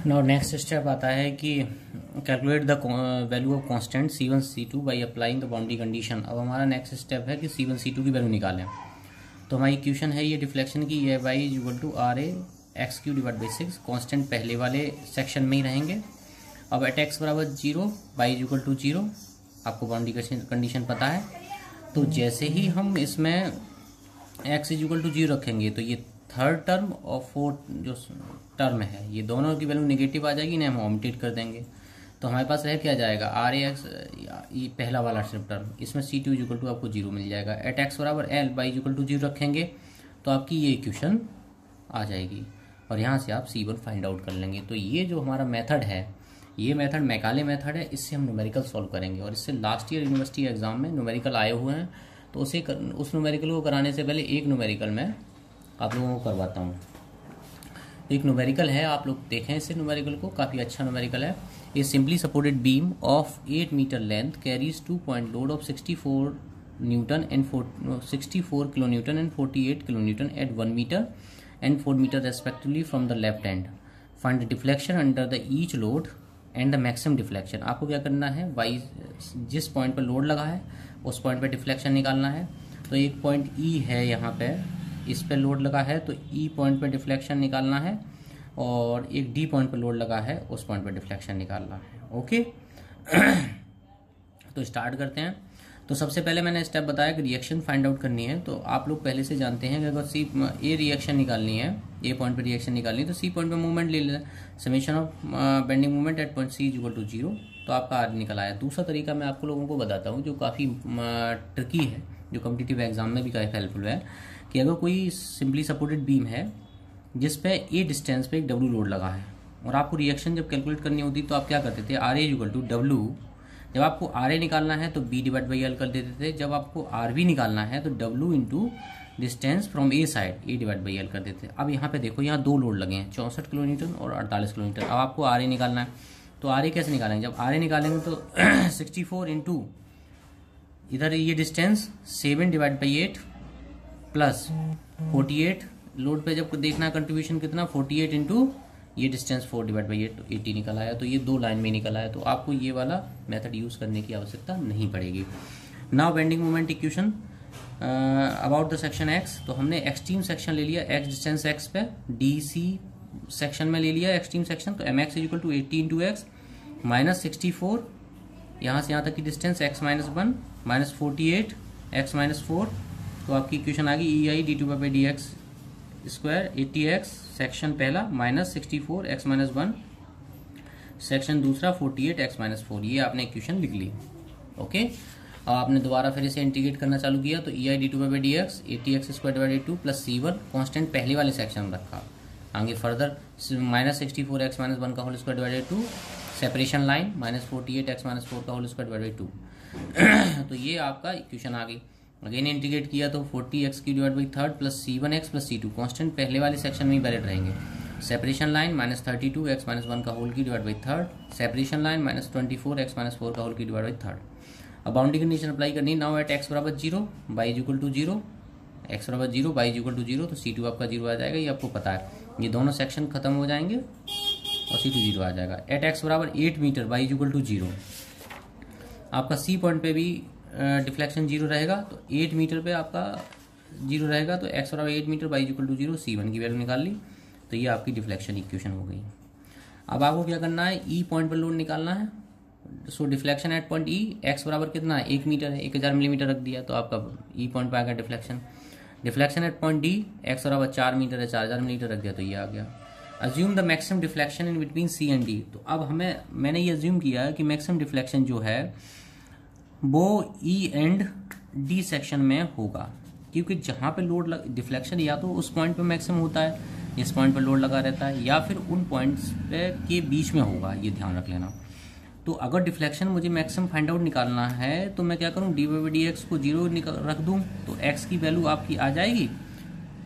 Now next step आता है कि calculate the value of constant C1 C2 by applying the boundary condition. अब हमारा नेक्स्ट स्टेप है कि C1 C2 की वैल्यू निकालें। तो हमारी इक्वेशन है ये डिफ्लेक्शन की, ये y is equal to R A X Q divide by 6। Constant पहले वाले सेक्शन में ही रहेंगे। अब एट एक्स बराबर 0 वाई इज इक्वल टू 0, आपको बाउंड्री कंडीशन पता है। तो जैसे ही हम इसमें x इज इक्वल टू 0 रखेंगे तो ये थर्ड टर्म और फोर्थ जो टर्म है ये दोनों की वैल्यू नेगेटिव आ जाएगी ना, हम ऑमिटेट कर देंगे। तो हमारे पास रह क्या जाएगा, आर ए एक्स, ये पहला वाला टर्म, इसमें C2 इज इक्वल टू आपको 0 मिल जाएगा। एट एक्स बराबर L Y is equal to 0 रखेंगे तो आपकी ये इक्वेशन आ जाएगी और यहाँ से आप C1 फाइंड आउट कर लेंगे। तो ये जो हमारा मेथड है, ये मेथड मैकाले मेथड है, इससे हम न्यूमेरिकल सॉल्व करेंगे। और इससे लास्ट ईयर यूनिवर्सिटी एग्जाम में न्यूमेरिकल आए हुए हैं, तो उस न्यूमेरिकल को कराने से पहले एक न्यूमेरिकल मैं आप लोगों को करवाता हूँ। एक न्यूमेरिकल है, आप लोग देखें इसे न्यूमेरिकल को, काफ़ी अच्छा न्यूमेरिकल है। A simply supported beam of 8 metre length carries 2 point load of 64 newton and 64 kilo newton and 48 kilo newton at 1 metre and 4 metre respectively from the left end. Find the deflection under the each load and the maximum deflection. आपको क्या करना है, Y जिस point पर load लगा है उस point पर डिफ्लेक्शन निकालना है। तो एक पॉइंट ई है यहाँ पे, इस पे लोड लगा है तो ई पॉइंट पे डिफ्लेक्शन निकालना है, और एक डी पॉइंट पे लोड लगा है उस पॉइंट पे डिफ्लेक्शन निकालना है। ओके तो स्टार्ट करते हैं। तो सबसे पहले मैंने स्टेप बताया कि रिएक्शन फाइंड आउट करनी है। तो आप लोग पहले से जानते हैं कि अगर ए रिएक्शन निकालनी है, ए पॉइंट पे रिएक्शन निकालनी है तो सी पॉइंट पे मूवमेंट ले लें, summation of bending movement at point C is equal to 0, तो आपका आर निकल आया। दूसरा तरीका मैं आपको लोगों को बताता हूँ जो काफ़ी ट्रिकी है, जो कॉम्पिटिटिव एग्जाम में भी काफ़ी हेल्पफुल है, कि अगर कोई सिंपली सपोर्टेड बीम है जिस पे ए डिस्टेंस पे एक डब्ल्यू लोड लगा है और आपको रिएक्शन जब कैलकुलेट करनी होती तो आप क्या करते थे, R A equal to W. जब आपको आर ए निकालना है तो बी डिवाइड बाई एल कर देते थे। जब आपको आर बी निकालना है तो W into distance from A side A divide by L कर देते थे। अब यहाँ पे देखो, यहाँ दो लोड लगे हैं, 64 किलो न्यूटन और 48 किलो न्यूटन। अब आपको आर ए निकालना है, तो आर ए कैसे निकालेंगे, जब आर ए निकालेंगे तो 64 इंटू इधर ये distance 7 divide by 8 plus 48, load पे जब देखना कंट्रीब्यूशन कितना, 48 इंटू ये डिस्टेंस 4 डिवाइड बाई 8, तो 80 निकल आया। तो ये दो लाइन में निकल आया, तो आपको ये वाला मेथड यूज करने की आवश्यकता नहीं पड़ेगी। Now bending moment equation about the section x. तो हमने एक्सट्रीम सेक्शन ले लिया, एक्स डिस्टेंस एक्स पे, डी सी सेक्शन में ले लिया एक्सट्रीम सेक्शन। तो M x is equal to 80 into x minus 64, यहाँ से यहाँ तक की distance x minus 1 minus 48 x minus 4, तो आपकी इक्वेशन आ गई E I D two by D x square 80 x section पहला माइनस 64 एक्स माइनस 1 सेक्शन दूसरा 48 एक्स माइनस 4। ये आपने इक्वेशन लिख ली। ओके, अब आपने दोबारा फिर इसे इंटीग्रेट करना चालू किया, तो E I D two by D x 80 x square divided 2 plus C1 constant पहले वाले सेक्शन में रखा। आगे फर्दर माइनस 64 एक्स माइनस 1 का whole square divided 2, separation line minus 48 x minus 4 का होल स्क्वायर डिवाइडेड 2। तो ये आपका इक्वेशन आ गई। अगेन इंटीग्रेट किया तो 40 X Q divide by third plus C1 X plus C2 constant पहले वाले सेक्शन में ही वैलिड रहेंगे। Separation line minus 32 X minus 1 का होल की divide by third, separation line minus 24 X minus 4 का होल की डिवाइड बाई थर्ड। अब बाउंड्री कंडीशन अप्लाई करनी। नाउ एट एक्स बराबर 0 Y is equal to 0, X बराबर 0 वाई इज इक्वल टू 0, तो C2 आपका 0 आ जाएगा। ये आपको पता है, ये दोनों सेक्शन खत्म हो जाएंगे और C2 0 आ जाएगा। एट एक्स बराबर 8 metre Y is equal to 0, आपका सी पॉइंट पे भी डिफ्लेक्शन 0 रहेगा, तो 8 मीटर पे आपका 0 रहेगा। तो एक्स बराबर 8 metre Y equal to 0, C1 की वैल्यू निकाल ली, तो ये आपकी डिफ्लेक्शन इक्वेशन हो गई। अब आपको क्या करना है, ई पॉइंट पर लोड निकालना है। So deflection at point E, x बराबर कितना है 1 मीटर है, 1000 मिलीमीटर रख दिया, तो आपका ई पॉइंट पर आ गया deflection. Deflection at point D, x बराबर 4 मीटर है, 4000 मिलीमीटर रख दिया, तो ये आ गया। Assume the maximum deflection in between C and D. तो अब मैंने ये अज्यूम किया कि मैक्सिमम डिफ्लेक्शन जो है वो ई एंड डी सेक्शन में होगा, क्योंकि जहाँ पे लोड डिफ्लेक्शन या तो उस पॉइंट पे मैक्सिमम होता है जिस पॉइंट पे लोड लगा रहता है, या फिर उन पॉइंट्स पे के बीच में होगा, ये ध्यान रख लेना। तो अगर डिफ्लेक्शन मुझे मैक्सिमम फाइंड आउट निकालना है तो मैं क्या करूँ, डी बाई डी एक्स को 0 रख दूँ, तो एक्स की वैल्यू आपकी आ जाएगी,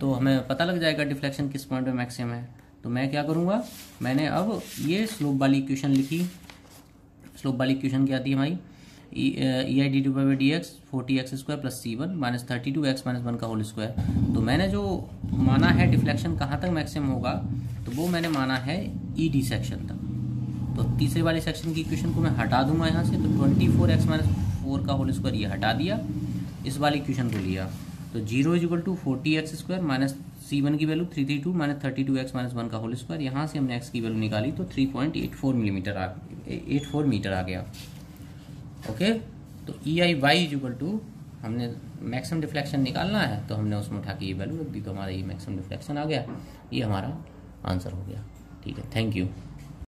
तो हमें पता लग जाएगा डिफ्लेक्शन किस पॉइंट पे मैक्सिमम है। तो मैं क्या करूँगा, मैंने अब ये स्लोप वाली इक्वेशन लिखी। स्लोप वाली इक्वेशन क्या थी हमारी, E I D T by D x 40x² plus C1 minus 32x minus 1 का होल स्क्वायर। तो मैंने जो माना है डिफ्लेक्शन कहाँ तक मैक्सिमम होगा, तो वो मैंने माना है ई डी सेक्शन तक। तो तीसरे वाले सेक्शन की इक्वेशन को मैं हटा दूंगा यहाँ से, तो 24x माइनस 4 का होल स्क्वायर ये हटा दिया, इस वाली इक्वेशन को लिया। तो 0 is equal to 40x² minus C1 की वैल्यू 332 माइनस 32x माइनस 1 का होल स्क्वायर। यहाँ से हमने x की वैल्यू निकाली तो 3.84 मीटर आ गया। ओके, तो E I Y is equal to, हमने मैक्सिमम डिफ्लेक्शन निकालना है तो हमने उसमें उठा के ये वैल्यू रख दी, तो हमारा ये मैक्सिमम डिफ्लेक्शन आ गया। ये हमारा आंसर हो गया। ठीक है, थैंक यू।